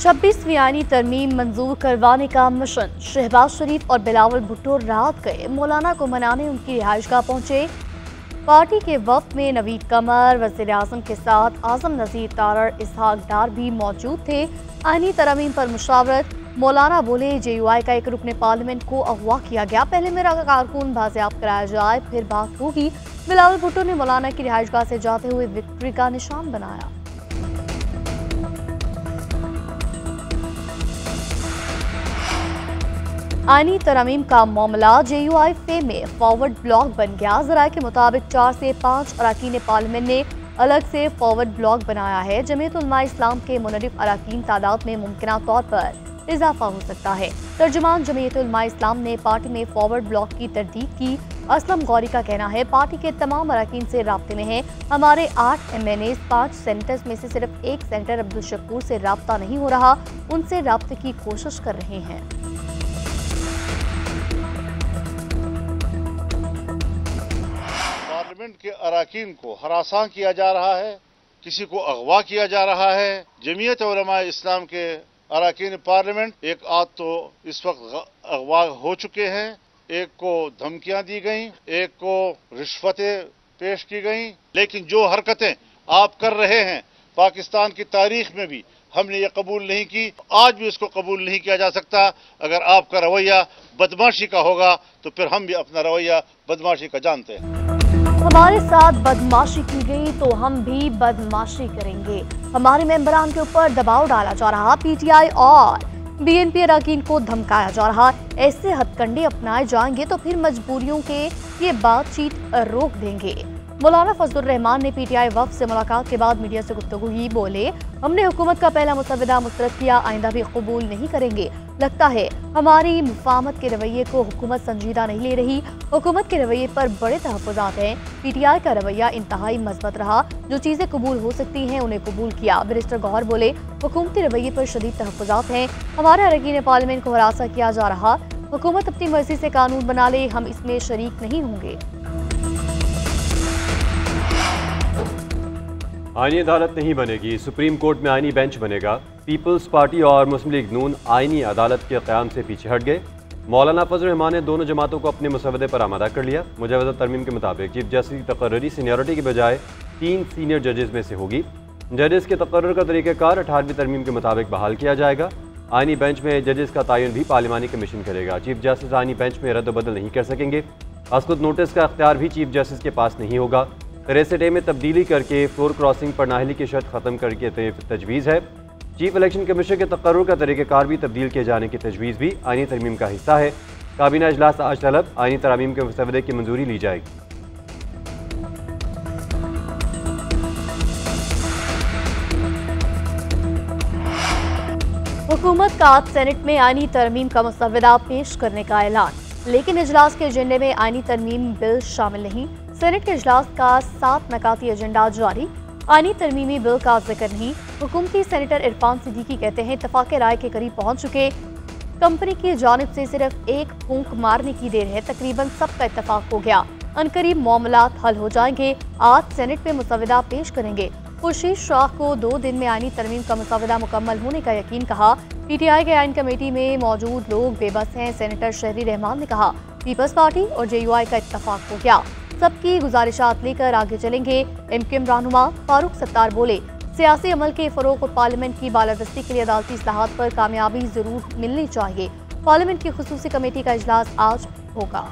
26वीं आईनी तरमीम मंजूर करवाने का मिशन। शहबाज शरीफ और बिलावल भुट्टो रात गए मौलाना को मनाने उनकी रिहाइशगाह पहुंचे। पार्टी के वफ्द में नवीद कमर, वज़ीर आज़म के साथ आज़म नज़ीर तारड़, इसहाक डार भी मौजूद थे। आईनी तरमीम पर मुशावरत। मौलाना बोले, JUI का एक रुकन पार्लियामेंट को अगवा किया गया, पहले मेरा कारकुन बाजियाब कराया जाए, फिर बात होगी। बिलावल भुट्टो ने मौलाना की रिहाइशगाह से जाते हुए विक्ट्री का निशान बनाया। आईनी तरमीम का मामला JUI फे में फॉरवर्ड ब्लॉक बन गया। ज़राए के मुताबिक 4 से 5 अरकान पार्लियामेंट ने अलग से फॉरवर्ड ब्लॉक बनाया है। जमीयत उलमा इस्लाम के मुनरिफ अरकान तादाद में मुमकिन तौर पर इजाफा हो सकता है। तर्जुमान जमीयत उलमा इस्लाम ने पार्टी में फॉरवर्ड ब्लॉक की तरदीद की। असलम गौरी का कहना है, पार्टी के तमाम अरकान से राब्ते में है। हमारे 8 MNAs 5 सेनेटर्स में से सिर्फ एक सेनेटर अब्दुल शकूर से राब्ता नहीं हो रहा, उनसे राब्ते की कोशिश कर रहे हैं। पार्लियामेंट के अरकान को हरासा किया जा रहा है, किसी को अगवा किया जा रहा है। जमीयत उलमा इस्लाम के अरकान पार्लियामेंट एक आध तो इस वक्त अगवा हो चुके हैं, एक को धमकियां दी गई, एक को रिश्वतें पेश की गई। लेकिन जो हरकतें आप कर रहे हैं पाकिस्तान की तारीख में भी हमने ये कबूल नहीं की, आज भी इसको कबूल नहीं किया जा सकता। अगर आपका रवैया बदमाशी का होगा तो फिर हम भी अपना रवैया बदमाशी का जानते हैं। हमारे साथ बदमाशी की गई तो हम भी बदमाशी करेंगे। हमारे मेंबरान के ऊपर दबाव डाला जा रहा, PTI और BNP अरकान को धमकाया जा रहा। ऐसे हथकंडे अपनाए जाएंगे तो फिर मजबूरियों के ये बातचीत रोक देंगे। मौलाना फजलुर रहमान ने PTI वफ्द से मुलाकात के बाद मीडिया से गुफ्तगू की। बोले, हमने हुकूमत का पहला मुसवदा मुस्तरद किया, आइंदा भी कबूल नहीं करेंगे। लगता है हमारी मुफाहमत के रवैये को हुकूमत संजीदा नहीं ले रही। हुकूमत के रवैये पर बड़े तहफ़्फ़ुज़ात हैं। PTI का रवैया इंतहाई मज़बूत रहा, जो चीज़ें कबूल हो सकती हैं उन्हें कबूल किया। बैरिस्टर गौहर बोले, हुकूमती रवैये पर शदीद तहफ़्फ़ुज़ात हैं। हमारे अरकान पार्लियामेंट को हरासा किया जा रहा। हुकूमत अपनी मर्जी से कानून बना ले, हम इसमें शरीक नहीं होंगे। आईनी अदालत नहीं बनेगी, सुप्रीम कोर्ट में आईनी बेंच बनेगा। पीपल्स पार्टी और मुस्लिम लीग नून आईनी अदालत के क़याम से पीछे हट गए। मौलाना फजल रहमान ने दोनों जमातों को अपने मसवदे पर आमादा कर लिया। मुजवज़ा तरमीम के मुताबिक चीफ जस्टिस की तकर्री सीनियरिटी के बजाय 3 सीनियर जजेस में से होगी। जजेस के तकर्रुर का तरीक़ाकार 18वीं तरमीम के मुताबिक बहाल किया जाएगा। आईनी बेंच में जजेस का तयन भी पार्लिमानी कमीशन करेगा। चीफ जस्टिस आईनी बेंच में रद्द बदल नहीं कर सकेंगे। असकुत नोटिस का अख्तियार भी चीफ जस्टिस के पास नहीं होगा। रेसेटे में तब्दीली करके फ्लोर क्रॉसिंग पर नाहली की शर्त ख़त्म करके तजवीज़ है। चीफ इलेक्शन कमीशन के तकर्रुर का तरीक़ाकार भी तब्दील किए जाने की तजवीज़ भी आईनी तरमीम का हिस्सा है। काबीना इजलास आज तलब, आईनी तरमीम के मसवदे की मंजूरी ली जाएगी। हुकूमत का आज सेनेट में आईनी तरमीम का मसवदा पेश करने का ऐलान, लेकिन इजलास के एजेंडे में आईनी तरमीम बिल शामिल नहीं। सेनेट के इजलास का 7 नकाती एजेंडा जारी, आईनी तरमीमी बिल का जिक्र नहीं। हुकूमती सेनेटर इरफान सिद्दीकी कहते हैं, इत्तफाक़ राय के करीब पहुंच चुके। कंपनी की जानिब से सिर्फ एक फूंक मारने की देर है, तकरीबन सबका इत्तफाक हो गया। अनकरीब मामलात हल हो जाएंगे। आज सेनेट में मसवदा पेश करेंगे। खुर्शीद शाह को 2 दिन में आईनी तरमीम का मसवदा मुकम्मल होने का यकीन कहा। PTI के आइन कमेटी में मौजूद लोग बेबस हैं। सेनेटर शहरी रहमान ने कहा, पीपल्स पार्टी और JUI का इत्तफाक हो गया, सबकी गुजारिशात लेकर आगे चलेंगे। MQM रहनुमा फारूक सत्तार बोले, सियासी अमल के फ़रोग़ और पार्लियामेंट की बालादस्ती के लिए अदालती इस्लाहात पर कामयाबी जरूर मिलनी चाहिए। पार्लियामेंट की खुसूसी कमेटी का इजलास आज होगा।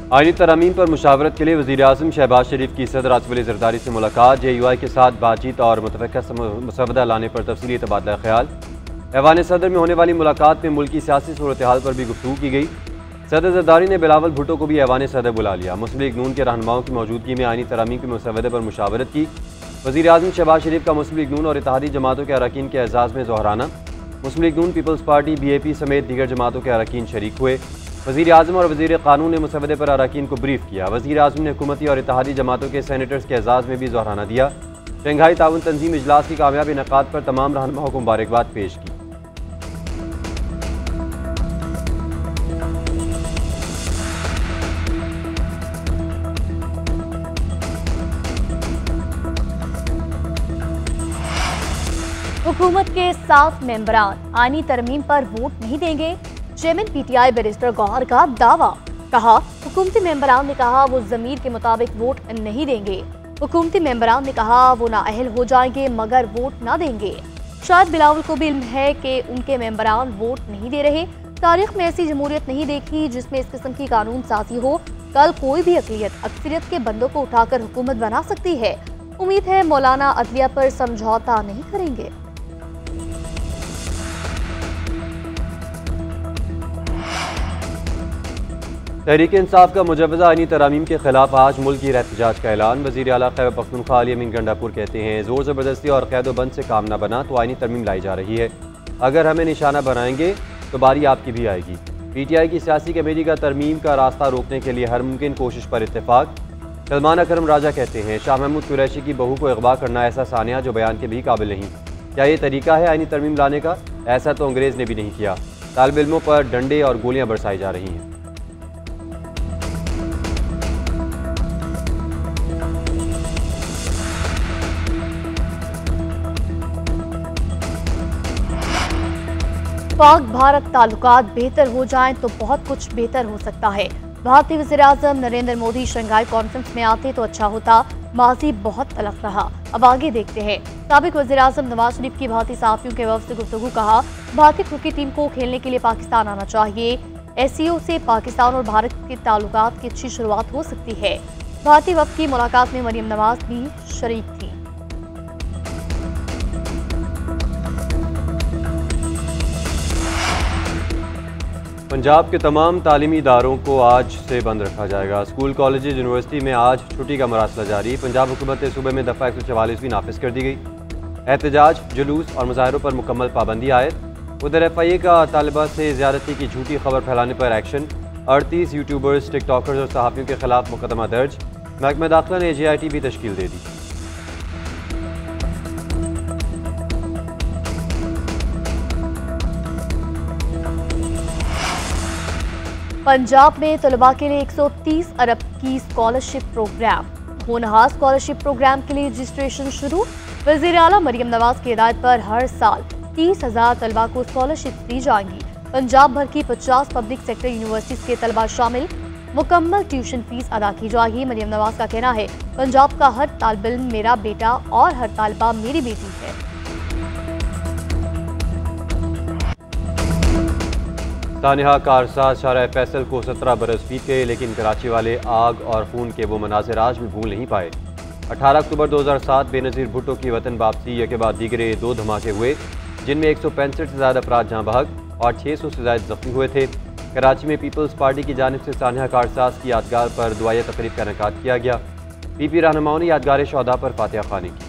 आईनी तरमीम पर मुशावरत के लिए वज़ीर आज़म शहबाज शरीफ की सदर आसिफ अली ज़रदारी से मुलाकात। JUI के साथ बातचीत और मुतफ़क़ा मसवदा लाने पर तफसीली तबादला ख्याल। ऐवान सदर में होने वाली मुलाकात में मुल्की सियासी सूरत हाल पर भी गुफ्तगू की गई। सदर ज़रदारी ने बिलावल भुट्टो को भी ऐवान सदर बुला लिया। मुस्लिम लीग नून के रहनुमाओं की मौजूदगी में आईनी तरमीम के मसवदे पर मुशावरत की। वज़ीर आज़म शहबाज शरीफ का मुस्लिम लीग नून और इत्तेहादी जमातों के अरकान के एजाज़ में ज़ोहराना। मुस्लिम लीग नून, पीपल्स पार्टी, BAP समेत दीगर जमातों के अरकान शरीक हुए। वज़ीर आज़म और वज़ीर क़ानून ने मसवदे पर अरकान को ब्रीफ किया। वज़ीर आज़म ने हुकूमती और इत्तेहादी जमातों के सेनेटर्स के एजाज़ में भी ज़ोहराना दिया। शंघाई ताउन तंजीम इजलास की कामयाब इनक़ाद पर तमाम रहनुमाओं को मुबारकबाद पेश की। हुकूमत के 7 मेंबरान आईनी तरमीम पर वोट नहीं देंगे। चेयरमैन पीटीआई बैरिस्टर गौहर का दावा। कहा, हुकूमती मेंबरान ने कहा वो ज़मीर के मुताबिक वोट नहीं देंगे। हुकूमती मेंबरान ने कहा वो नाअहल हो जाएंगे मगर वोट ना देंगे। शायद बिलावल को भी इल्म है कि उनके मेंबरान वोट नहीं दे रहे। तारीख में ऐसी जमहूरियत नहीं देखी जिसमें इस किस्म की कानून साजी हो। कल कोई भी अक़लियत अक्सरियत के बंदों को उठाकर हुकूमत बना सकती है। उम्मीद है मौलाना अदलिया पर समझौता नहीं करेंगे। तहरीक इंसाफ का मुजव्वज़ा आईनी तरामीम के खिलाफ आज मुल्की एहतजाज का ऐलान। वज़ीर आला खैबर पख्तूनख्वा अली अमीन गंडापुर कहते हैं, जोर ज़बरदस्ती और कैदोबंद से काम न बना तो आईनी तरमीम लाई जा रही है। अगर हमें निशाना बनाएंगे तो बारी आपकी भी आएगी। पीटीआई की सियासी कमेटी का तरमीम का रास्ता रोकने के लिए हर मुमकिन कोशिश पर इत्तेफाक। सलमान अकरम राजा कहते हैं, शाह महमूद कुरैशी की बहू को अगवा करना ऐसा सानिया जो बयान के भी काबिल नहीं। क्या ये तरीका है आईनी तरमीम लाने का? ऐसा तो अंग्रेज़ ने भी नहीं किया। तालिब इल्मों पर डंडे और गोलियां बरसाई जा रही हैं। पाक भारत ताल्लुकात बेहतर हो जाएं तो बहुत कुछ बेहतर हो सकता है। भारतीय वज़ीर-ए-आज़म नरेंद्र मोदी शंघाई कॉन्फ्रेंस में आते तो अच्छा होता। माजी बहुत तलख रहा, अब आगे देखते हैं। साबिक वज़ीर-ए-आज़म नवाज शरीफ की भारतीय सहाफ़ियों के वफ़द से गुफ्तगू। कहा, भारतीय क्रिकेट टीम को खेलने के लिए पाकिस्तान आना चाहिए। एससीओ से पाकिस्तान और भारत के ताल्लुकात की अच्छी शुरुआत हो सकती है। भारतीय वफ़द की मुलाकात में मरियम नवाज भी शरीक थी। पंजाब के तमाम तालीमी इदारों को आज से बंद रखा जाएगा। स्कूल, कॉलेज, यूनिवर्सिटी में आज छुट्टी का मरासला जारी। पंजाब हुकूमत ने सूबे में दफ़ा 144 भी नाफिज कर दी गई। एहतजाज, जुलूस और मुजाहरों पर मुकम्मल पाबंदी आयद। उधर FIA का तालिबा से ज़्यादती की झूठी खबर फैलाने पर एक्शन। 38 यूट्यूबर्स, टिकटॉकर्स और सहाफ़ियों के खिलाफ मुकदमा दर्ज। महकमा दाखिला ने JIT भी तश्कील दे दी। पंजाब में तलबा के लिए 130 अरब की स्कॉलरशिप प्रोग्राम। होनहार स्कॉलरशिप प्रोग्राम के लिए रजिस्ट्रेशन शुरू। वज़ीर आला मरियम नवाज की हिदायत पर हर साल 30,000 तलबा को स्कॉलरशिप दी जाएंगी। पंजाब भर की 50 पब्लिक सेक्टर यूनिवर्सिटीज के तलबा शामिल। मुकम्मल ट्यूशन फीस अदा की जाएगी। मरियम नवाज का कहना है, पंजाब का हर तालिब इल्म मेरा बेटा और हर तालिबा मेरी बेटी है। सानिहा कारसाज शाहराह फैसल को 17 बरस बीत गए, लेकिन कराची वाले आग और खून के वो मनाज़िर आज भी भूल नहीं पाए। 18 अक्टूबर 2007 बेनज़ीर भुट्टो की वतन वापसी के बाद दीगरे 2 धमाके हुए, जिनमें 165 से ज़्यादा अफराद जहाँ बहक और 600 से ज़्यादा जख्मी हुए थे। कराची में पीपल्स पार्टी की जानिब से सानिहा कारसाज की यादगार पर दुआया तकरीब का इनेकाद किया गया। PP रहनुमाओं ने यादगार शहदा पर फातिहा ख़्वानी की।